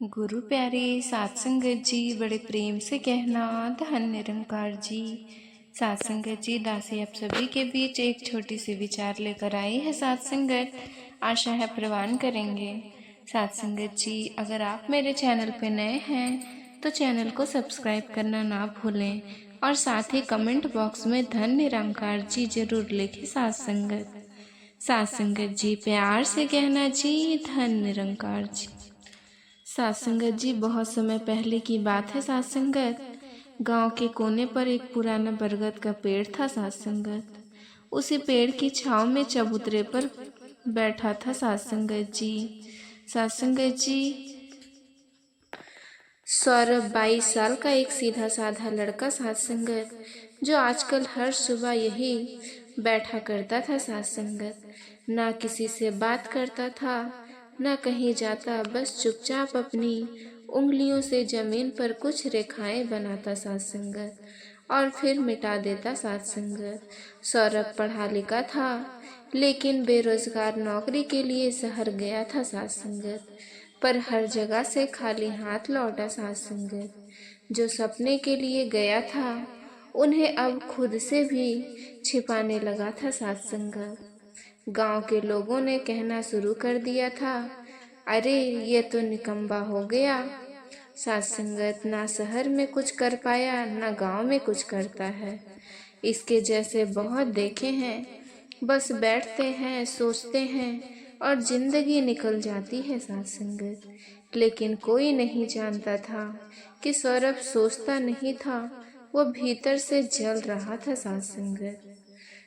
गुरु प्यारे सात संगत जी बड़े प्रेम से कहना धन निरंकार जी। सात संगत जी दासी आप सभी के बीच एक छोटी सी विचार लेकर आई है। सात संगत आशा है प्रवान करेंगे। सात संगत जी अगर आप मेरे चैनल पे नए हैं तो चैनल को सब्सक्राइब करना ना भूलें और साथ ही कमेंट बॉक्स में धन निरंकार जी जरूर लिखें। सात संगत जी प्यार से कहना जी धन निरंकार जी। सात संगत जी बहुत समय पहले की बात है। सात संगत गांव के कोने पर एक पुराना बरगद का पेड़ था। सात संगत उसी पेड़ की छांव में चबूतरे पर बैठा था सात संगत जी। सात संगत जी सौरभ 22 साल का एक सीधा साधा लड़का सात संगत जो आजकल हर सुबह यही बैठा करता था। सात संगत ना किसी से बात करता था न कहीं जाता, बस चुपचाप अपनी उंगलियों से जमीन पर कुछ रेखाएं बनाता सात संगत और फिर मिटा देता सात संगत। सौरभ पढ़ा लिखा था लेकिन बेरोजगार नौकरी के लिए शहर गया था सात संगत, पर हर जगह से खाली हाथ लौटा सात संगत। जो सपने के लिए गया था उन्हें अब खुद से भी छिपाने लगा था सात संगत। गांव के लोगों ने कहना शुरू कर दिया था, अरे ये तो निकम्मा हो गया। सात संगत ना शहर में कुछ कर पाया ना गांव में कुछ करता है। इसके जैसे बहुत देखे हैं, बस बैठते हैं सोचते हैं और जिंदगी निकल जाती है सात संगत। लेकिन कोई नहीं जानता था कि सौरभ सोचता नहीं था, वो भीतर से जल रहा था सात संगत।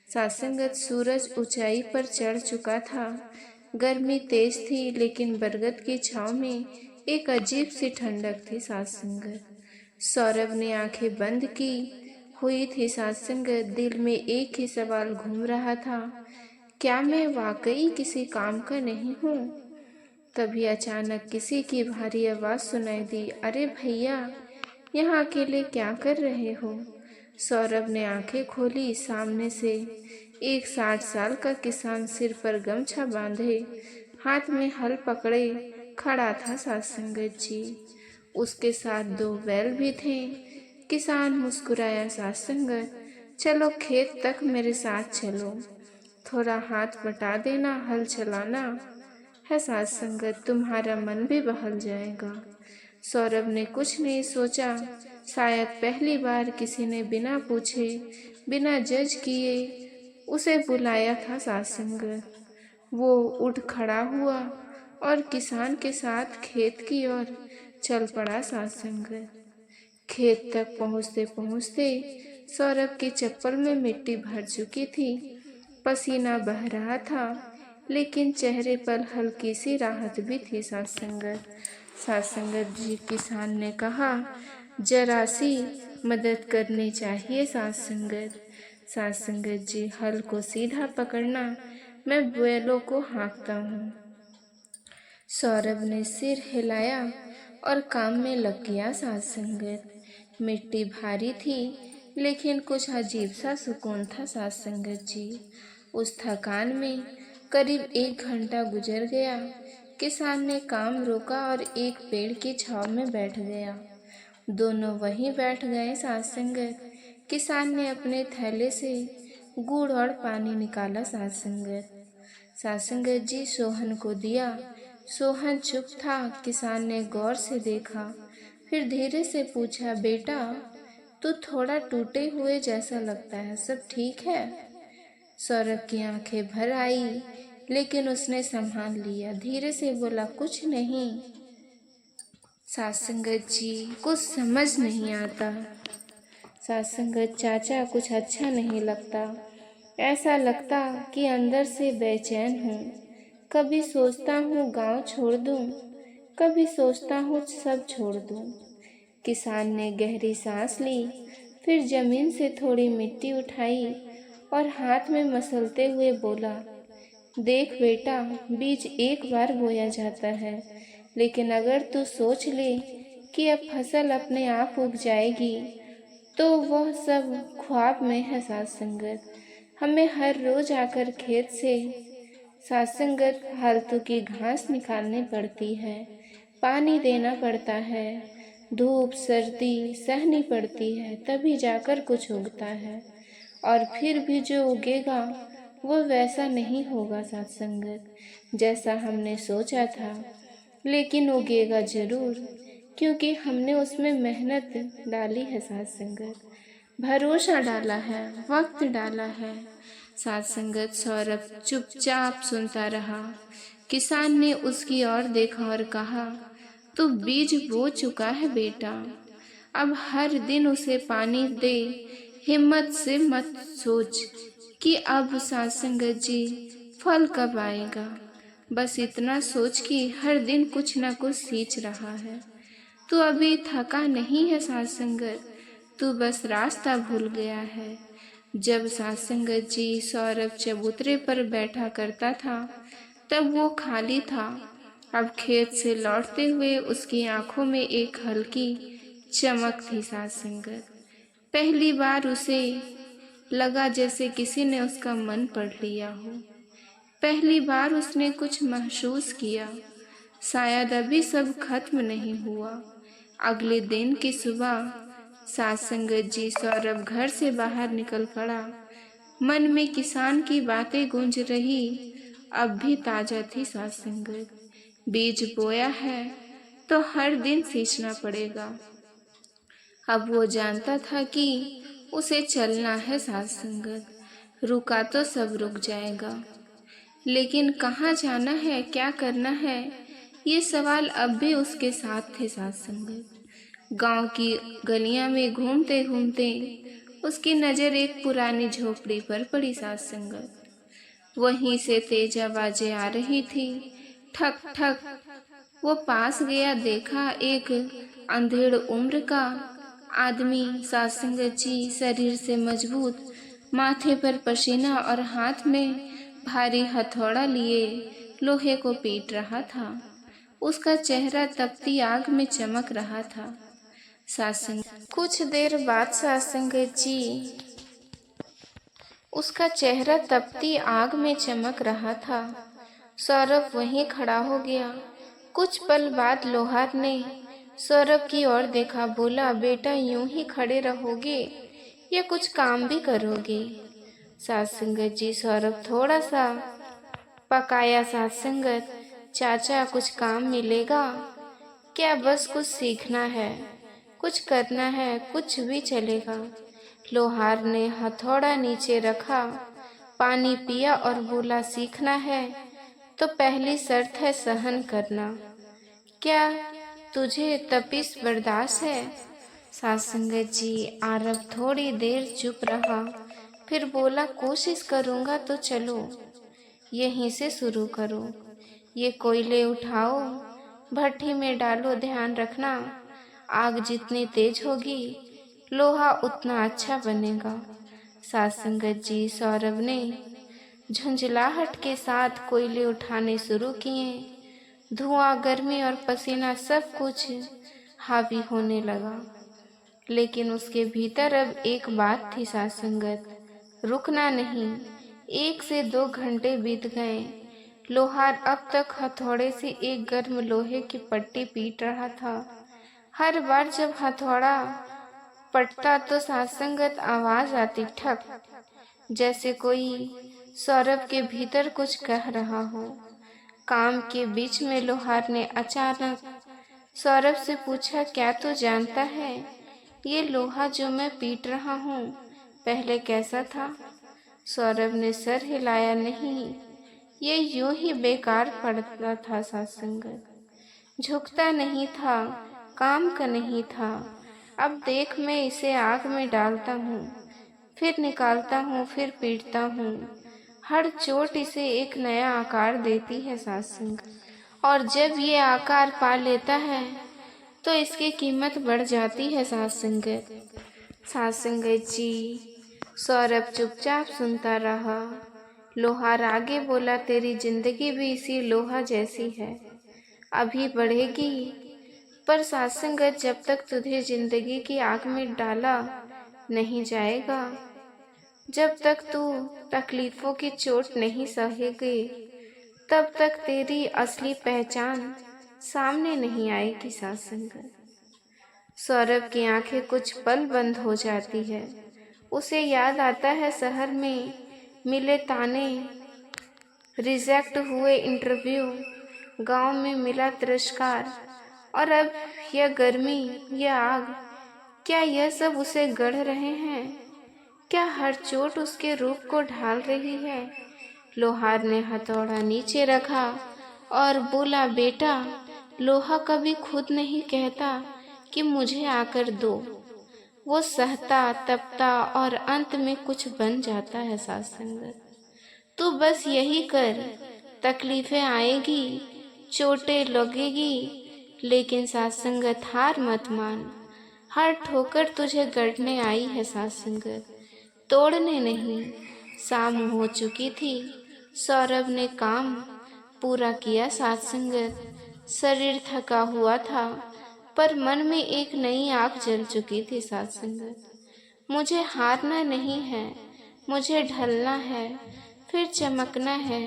सात संगत सूरज ऊंचाई पर चढ़ चुका था। गर्मी तेज थी लेकिन बरगद की छांव में एक अजीब सी ठंडक थी सात संगत। सौरभ ने आंखें बंद की हुई थी सात संगत। दिल में एक ही सवाल घूम रहा था, क्या मैं वाकई किसी काम का नहीं हूँ? तभी अचानक किसी की भारी आवाज सुनाई दी, अरे भैया यहाँ अकेले क्या कर रहे हो? सौरभ ने आंखें खोली। सामने से एक 60 साल का किसान सिर पर गमछा बांधे हाथ में हल पकड़े खड़ा था सात संगत जी। उसके साथ 2 बैल भी थे। किसान मुस्कुराया, सात संगत चलो खेत तक मेरे साथ चलो, थोड़ा हाथ बटा देना, हल चलाना है सात संगत, तुम्हारा मन भी बहल जाएगा। सौरभ ने कुछ नहीं सोचा, शायद पहली बार किसी ने बिना पूछे बिना जज किए उसे बुलाया था सात संगत। वो उठ खड़ा हुआ और किसान के साथ खेत की ओर चल पड़ा सात संगत। खेत तक पहुँचते पहुँचते सौरभ की चप्पल में मिट्टी भर चुकी थी। पसीना बह रहा था लेकिन चेहरे पर हल्की सी राहत भी थी सात संगत। सात संगत जी किसान ने कहा, जरा सी मदद करनी चाहिए सात संगत। सात संगत जी हल को सीधा पकड़ना, मैं बैलों को हाँकता हूँ। सौरभ ने सिर हिलाया और काम में लग गया सात संगत। मिट्टी भारी थी लेकिन कुछ अजीब सा सुकून था सात संगत जी। उस थकान में करीब 1 घंटा गुजर गया। किसान ने काम रोका और एक पेड़ की छांव में बैठ गया। दोनों वहीं बैठ गए सात संगत। किसान ने अपने थैले से गुड़ और पानी निकाला सात संगत। सात संगत जी सोहन को दिया। सोहन चुप था। किसान ने गौर से देखा, फिर धीरे से पूछा, बेटा तू थोड़ा टूटे हुए जैसा लगता है, सब ठीक है? सौरभ की आंखें भर आई लेकिन उसने संभाल लिया। धीरे से बोला, कुछ नहीं सात संगत जी, कुछ समझ नहीं आता। सात संगत चाचा कुछ अच्छा नहीं लगता, ऐसा लगता कि अंदर से बेचैन हूँ। कभी सोचता हूँ गांव छोड़ दूँ, कभी सोचता हूँ सब छोड़ दूँ। किसान ने गहरी सांस ली, फिर जमीन से थोड़ी मिट्टी उठाई और हाथ में मसलते हुए बोला, देख बेटा, बीज एक बार बोया जाता है, लेकिन अगर तू सोच ले कि अब फसल अपने आप उग जाएगी तो वह सब ख्वाब में है सात संगत। हमें हर रोज आकर खेत से सात संगत फालतू की घास निकालनी पड़ती है। पानी देना पड़ता है, धूप सर्दी सहनी पड़ती है, तभी जाकर कुछ उगता है। और फिर भी जो उगेगा वो वैसा नहीं होगा साथ संगत जैसा हमने सोचा था, लेकिन उगेगा जरूर, क्योंकि हमने उसमें मेहनत डाली है साथ संगत, भरोसा डाला है, वक्त डाला है। साथ संगत सौरभ चुपचाप सुनता रहा। किसान ने उसकी ओर देखा और कहा, तू बीज बो चुका है बेटा, अब हर दिन उसे पानी दे। हिम्मत से मत सोच कि अब साथ संगत जी फल कब आएगा। बस इतना सोच कि हर दिन कुछ न कुछ सींच रहा है। तू अभी थका नहीं है साथ संगत, तू बस रास्ता भूल गया है। जब साथ संगत जी सौरभ चबूतरे पर बैठा करता था तब वो खाली था। अब खेत से लौटते हुए उसकी आंखों में एक हल्की चमक थी साथ संगत। पहली बार उसे लगा जैसे किसी ने उसका मन पढ़ लिया हो। पहली बार उसने कुछ महसूस किया, शायद अभी सब खत्म नहीं हुआ। अगले दिन की सुबह साथ संगत जी सौरभ घर से बाहर निकल पड़ा। मन में किसान की बातें गूंज रही, अब भी ताजा थी साथ संगत। बीज बोया है तो हर दिन सींचना पड़ेगा। अब वो जानता था कि उसे चलना है साथ संगत, रुका तो सब रुक जाएगा। लेकिन कहाँ जाना है, क्या करना है, ये सवाल अब भी उसके साथ थे साथ संगत। गांव की गलियां में घूमते घूमते उसकी नज़र एक पुरानी झोपड़ी पर पड़ी साथ संगत। वहीं से तेज आवाजें आ रही थी, ठक ठक। वो पास गया, देखा एक अंधेड़ उम्र का आदमी साथ संगत जी, शरीर से मजबूत, माथे पर पसीना और हाथ में भारी हथौड़ा लिए लोहे को पीट रहा था। उसका चेहरा तपती आग में चमक रहा था। कुछ देर बाद साथ संगत जी उसका चेहरा तपती आग में चमक रहा था। सौरभ वहीं खड़ा हो गया। कुछ पल बाद लोहार ने सौरभ की ओर देखा, बोला, बेटा यूं ही खड़े रहोगे या कुछ काम भी करोगे? साथ संगत जी सौरभ थोड़ा सा पकाया। साथ संगत, चाचा कुछ काम मिलेगा क्या? बस कुछ सीखना है, कुछ करना है, कुछ भी चलेगा। लोहार ने हथौड़ा नीचे रखा, पानी पिया और बोला, सीखना है तो पहली शर्त है सहन करना। क्या तुझे तपिश बर्दाश्त है? साथ संगत जी आरब थोड़ी देर चुप रहा, फिर बोला, कोशिश करूँगा तो चलो यहीं से शुरू करो। ये कोयले उठाओ, भट्टी में डालो, ध्यान रखना आग जितनी तेज होगी लोहा उतना अच्छा बनेगा। साथ संगत जी सौरभ ने झुंझलाहट के साथ कोयले उठाने शुरू किए। धुआं, गर्मी और पसीना सब कुछ हावी होने लगा। लेकिन उसके भीतर अब एक बात थी साथ संगत, रुकना नहीं। 1 से 2 घंटे बीत गए। लोहार अब तक हथौड़े से एक गर्म लोहे की पट्टी पीट रहा था। हर बार जब हथौड़ा पटता तो साथ संगत आवाज आती, ठक, जैसे कोई सौरभ के भीतर कुछ कह रहा हो। काम के बीच में लोहार ने अचानक सौरभ से पूछा, क्या तू जानता है ये लोहा जो मैं पीट रहा हूँ पहले कैसा था? सौरभ ने सर हिलाया, नहीं, ये यूं ही बेकार पड़ता था साथ संगत, झुकता नहीं था, काम का नहीं था। अब देख, मैं इसे आग में डालता हूँ, फिर निकालता हूँ, फिर पीटता हूँ। हर चोट इसे एक नया आकार देती है साथ संगत, और जब ये आकार पा लेता है तो इसकी कीमत बढ़ जाती है साथ संगत। साथ संगत जी सौरभ चुपचाप सुनता रहा। लोहार आगे बोला, तेरी जिंदगी भी इसी लोहा जैसी है, अभी बढ़ेगी, पर साथ संगत जब तक तुझे जिंदगी की आग में डाला नहीं जाएगा, जब तक तू तकलीफों की चोट नहीं सहेगी, तब तक तेरी असली पहचान सामने नहीं आएगी साथ संगत। सौरभ की आंखें कुछ पल बंद हो जाती है। उसे याद आता है शहर में मिले ताने, रिजेक्ट हुए इंटरव्यू, गांव में मिला तिरस्कार, और अब यह गर्मी, यह आग, क्या यह सब उसे गढ़ रहे हैं? क्या हर चोट उसके रूप को ढाल रही है? लोहार ने हथौड़ा नीचे रखा और बोला, बेटा, लोहा कभी खुद नहीं कहता कि मुझे आकर दो। वो सहता, तपता और अंत में कुछ बन जाता है साथ संगत। तू बस यही कर, तकलीफें आएगी, चोटें लगेगी, लेकिन साथ संगत हार मत मान। हर ठोकर तुझे गढ़ने आई है साथ संगत, तोड़ने नहीं। शाम हो चुकी थी। सौरभ ने काम पूरा किया साथ संगत। शरीर थका हुआ था, पर मन में एक नई आग जल चुकी थी साथ संगत। मुझे हारना नहीं है, मुझे ढलना है, फिर चमकना है।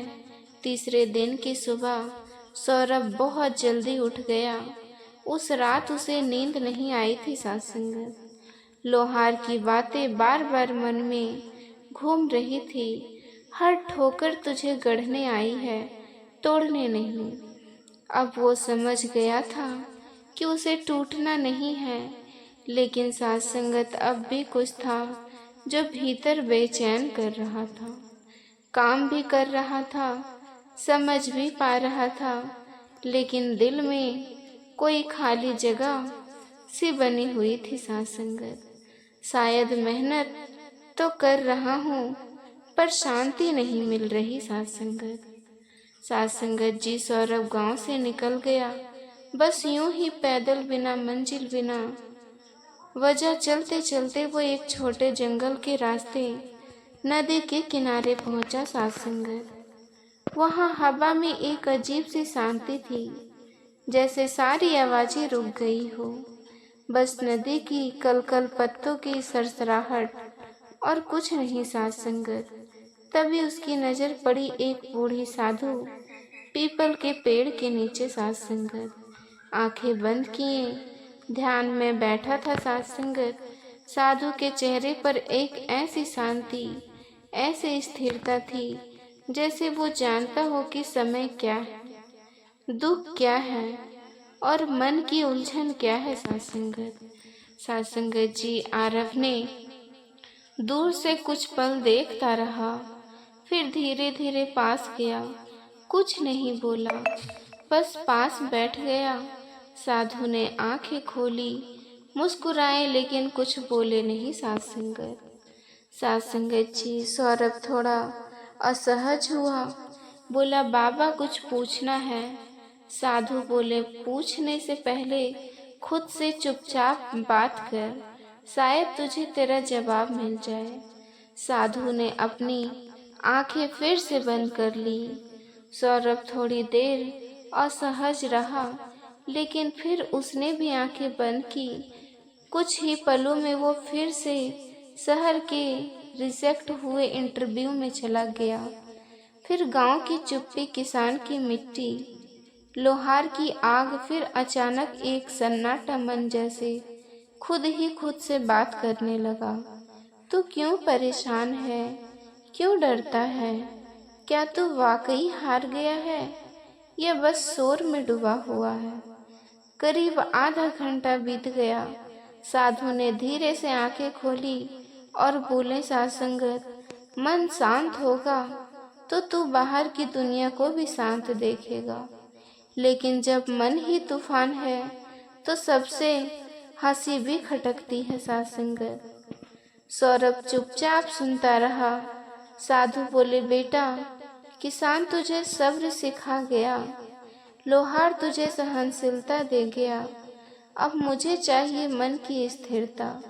तीसरे दिन की सुबह सौरभ बहुत जल्दी उठ गया। उस रात उसे नींद नहीं आई थी साथ संगत। लोहार की बातें बार बार मन में घूम रही थी। हर ठोकर तुझे गढ़ने आई है, तोड़ने नहीं। अब वो समझ गया था कि उसे टूटना नहीं है, लेकिन साथ संगत अब भी कुछ था जो भीतर बेचैन कर रहा था। काम भी कर रहा था, समझ भी पा रहा था, लेकिन दिल में कोई खाली जगह सी बनी हुई थी साथ संगत। शायद मेहनत तो कर रहा हूँ, पर शांति नहीं मिल रही साथ संगत। साथ संगत जी, सौरभ गांव से निकल गया, बस यूं ही पैदल, बिना मंजिल, बिना वजह। चलते चलते वो एक छोटे जंगल के रास्ते नदी के किनारे पहुंचा साथ संगत। वहां हवा में एक अजीब सी शांति थी, जैसे सारी आवाजें रुक गई हो। बस नदी की कलकल, पत्तों की सरसराहट, और कुछ नहीं साथ संगत। तभी उसकी नजर पड़ी एक बूढ़ी साधु पीपल के पेड़ के नीचे साथ संगत। आंखें बंद किए ध्यान में बैठा था साथ संगत। साधु के चेहरे पर एक ऐसी शांति, ऐसी स्थिरता थी, जैसे वो जानता हो कि समय क्या है, दुख क्या है, और मन की उलझन क्या है साथ संगत। साथ संगत जी, आरव ने दूर से कुछ पल देखता रहा, फिर धीरे धीरे पास गया। कुछ नहीं बोला, बस पास बैठ गया। साधु ने आंखें खोली, मुस्कुराए, लेकिन कुछ बोले नहीं साथ संगत। साथ संगत जी, सौरभ थोड़ा असहज हुआ, बोला, बाबा, कुछ पूछना है। साधु बोले, पूछने से पहले खुद से चुपचाप बात कर, शायद तुझे तेरा जवाब मिल जाए। साधु ने अपनी आंखें फिर से बंद कर ली। सौरभ थोड़ी देर असहज रहा, लेकिन फिर उसने भी आंखें बंद की। कुछ ही पलों में वो फिर से शहर के रिजेक्ट हुए इंटरव्यू में चला गया। फिर गांव की चुप्पी, किसान की मिट्टी, लोहार की आग, फिर अचानक एक सन्नाटा मन जैसे खुद ही खुद से बात करने लगा। तू क्यों परेशान है? क्यों डरता है? क्या तू वाकई हार गया है या बस शोर में डूबा हुआ है? करीब आधा घंटा बीत गया। साधु ने धीरे से आंखें खोली और बोले, साथ संगत, मन शांत होगा तो तू बाहर की दुनिया को भी शांत देखेगा, लेकिन जब मन ही तूफान है तो सबसे हंसी भी खटकती है साथ संगत। सौरभ चुपचाप सुनता रहा। साधु बोले, बेटा, किसान तुझे सब्र सिखा गया, लोहार तुझे सहनशीलता दे गया। अब मुझे चाहिए मन की स्थिरता,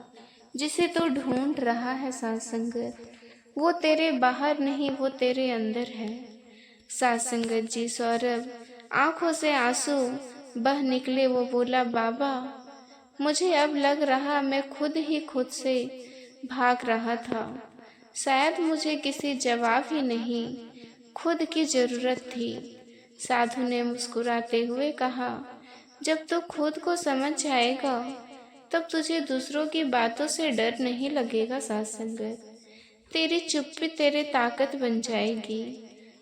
जिसे तू ढूंढ रहा है साथ संगत। वो तेरे बाहर नहीं, वो तेरे अंदर है साथ संगत जी। सौरभ आंखों से आंसू बह निकले। वो बोला, बाबा, मुझे अब लग रहा मैं खुद ही खुद से भाग रहा था। शायद मुझे किसी जवाब ही नहीं, खुद की जरूरत थी। साधु ने मुस्कुराते हुए कहा, जब तू खुद को समझ जाएगा तब तुझे दूसरों की बातों से डर नहीं लगेगा। साथ संगत तेरी चुप्पी तेरी ताकत बन जाएगी।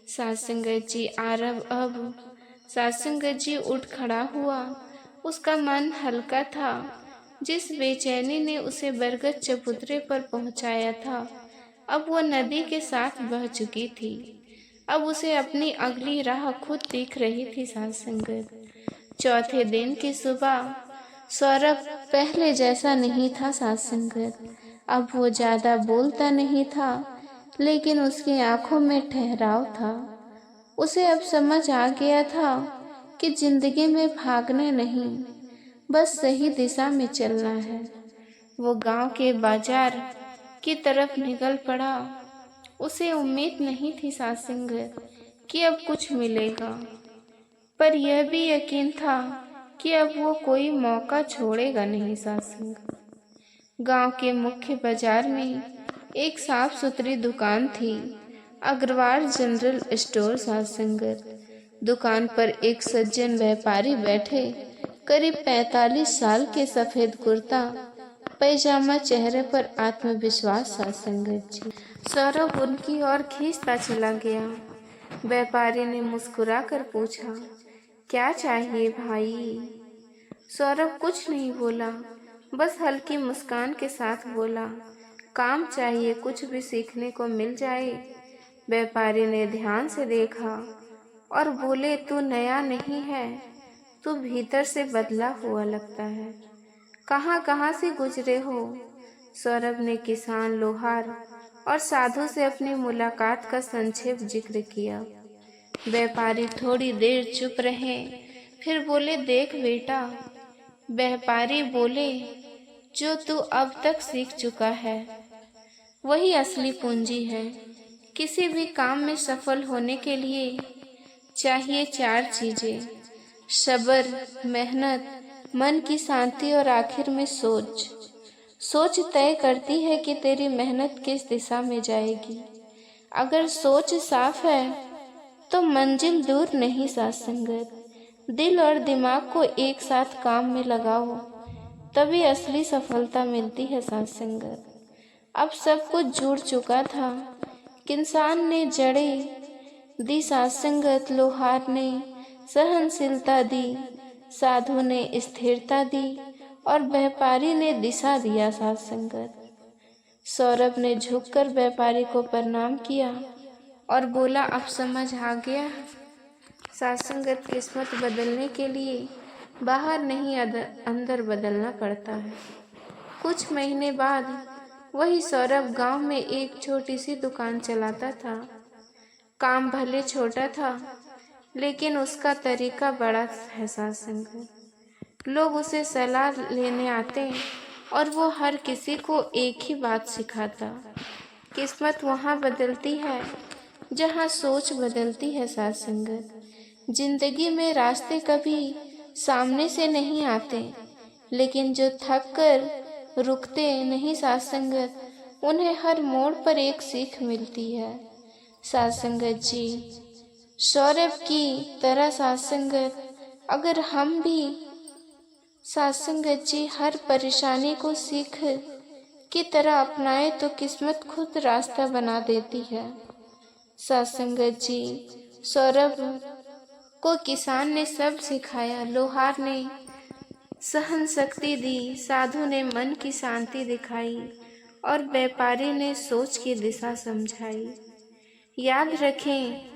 साथ संगत जी आरव अब साथ संगत जी उठ खड़ा हुआ। उसका मन हल्का था। जिस बेचैनी ने उसे बरगद चबूतरे पर पहुंचाया था अब वो नदी के साथ बह चुकी थी। अब उसे अपनी अगली राह खुद दिख रही थी। साथ संगत चौथे दिन की सुबह सौरभ पहले जैसा नहीं था। साथ संगत अब वो ज्यादा बोलता नहीं था लेकिन उसकी आंखों में ठहराव था। उसे अब समझ आ गया था कि जिंदगी में भागना नहीं बस सही दिशा में चलना है। वो गांव के बाजार की तरफ निकल पड़ा। उसे उम्मीद नहीं थी साथ संगत कि अब कुछ मिलेगा, पर यह भी यकीन था कि अब वो कोई मौका छोड़ेगा नहीं। साथ संगत गांव के मुख्य बाजार में एक साफ सुथरी दुकान थी, अग्रवाल जनरल स्टोर। साथ संगत दुकान पर एक सज्जन व्यापारी बैठे, करीब 45 साल के, सफेद कुर्ता पैजामा, चेहरे पर आत्मविश्वास। साथ संगत जी सौरभ उनकी ओर खींचता चला गया। व्यापारी ने मुस्कुरा कर पूछा, क्या चाहिए भाई? सौरभ कुछ नहीं बोला, बस हल्की मुस्कान के साथ बोला, काम चाहिए, कुछ भी सीखने को मिल जाए। व्यापारी ने ध्यान से देखा और बोले, तू नया नहीं है, तू भीतर से बदला हुआ लगता है। कहाँ कहाँ से गुजरे हो? सौरभ ने किसान, लोहार और साधु से अपनी मुलाकात का संक्षेप जिक्र किया। व्यापारी थोड़ी देर चुप रहे, फिर बोले, देख बेटा, व्यापारी बोले, जो तू अब तक सीख चुका है वही असली पूंजी है। किसी भी काम में सफल होने के लिए चाहिए 4 चीजें: सब्र, मेहनत, मन की शांति और आखिर में सोच। सोच तय करती है कि तेरी मेहनत किस दिशा में जाएगी। अगर सोच साफ है तो मंजिल दूर नहीं। साथ संगत दिल और दिमाग को एक साथ काम में लगाओ, तभी असली सफलता मिलती है। साथ संगत अब सब कुछ जुड़ चुका था। किसान ने जड़ें दी, साथ संगत लोहार ने सहनशीलता दी, साधु ने स्थिरता दी और व्यापारी ने दिशा दिया। साथ संगत सौरभ ने झुककर व्यापारी को प्रणाम किया और बोला, अब समझ आ गया। साथ संगत किस्मत बदलने के लिए बाहर नहीं अंदर बदलना पड़ता है। कुछ महीने बाद वही सौरभ गांव में एक छोटी सी दुकान चलाता था। काम भले छोटा था लेकिन उसका तरीका बड़ा है। साथ संगत लोग उसे सलाह लेने आते और वो हर किसी को एक ही बात सिखाता, किस्मत वहाँ बदलती है जहाँ सोच बदलती है। साथ संगत जिंदगी में रास्ते कभी सामने से नहीं आते, लेकिन जो थक कर रुकते नहीं साथ संगत, उन्हें हर मोड़ पर एक सीख मिलती है। साथ संगत जी सौरभ की तरह साथ संगत अगर हम भी साथ संगत जी हर परेशानी को सीख की तरह अपनाए तो किस्मत खुद रास्ता बना देती है। साथ संगत जी सौरभ को किसान ने सब सिखाया, लोहार ने सहन शक्ति दी, साधु ने मन की शांति दिखाई और व्यापारी ने सोच की दिशा समझाई। याद रखें,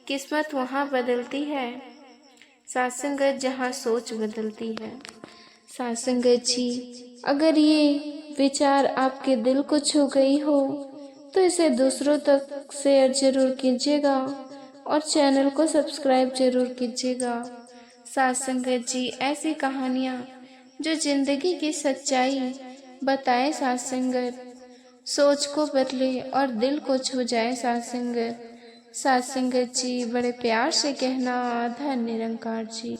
किस्मत वहाँ बदलती है साथ संगत जहाँ सोच बदलती है। साथ संगत जी अगर ये विचार आपके दिल को छू गई हो तो इसे दूसरों तक शेयर जरूर कीजिएगा और चैनल को सब्सक्राइब जरूर कीजिएगा। साथ संगत जी ऐसी कहानियाँ जो जिंदगी की सच्चाई बताए, साथ संगत सोच को बदले और दिल को छू जाए। साथ संगत जी बड़े प्यार से कहना, धन्य निरंकार जी।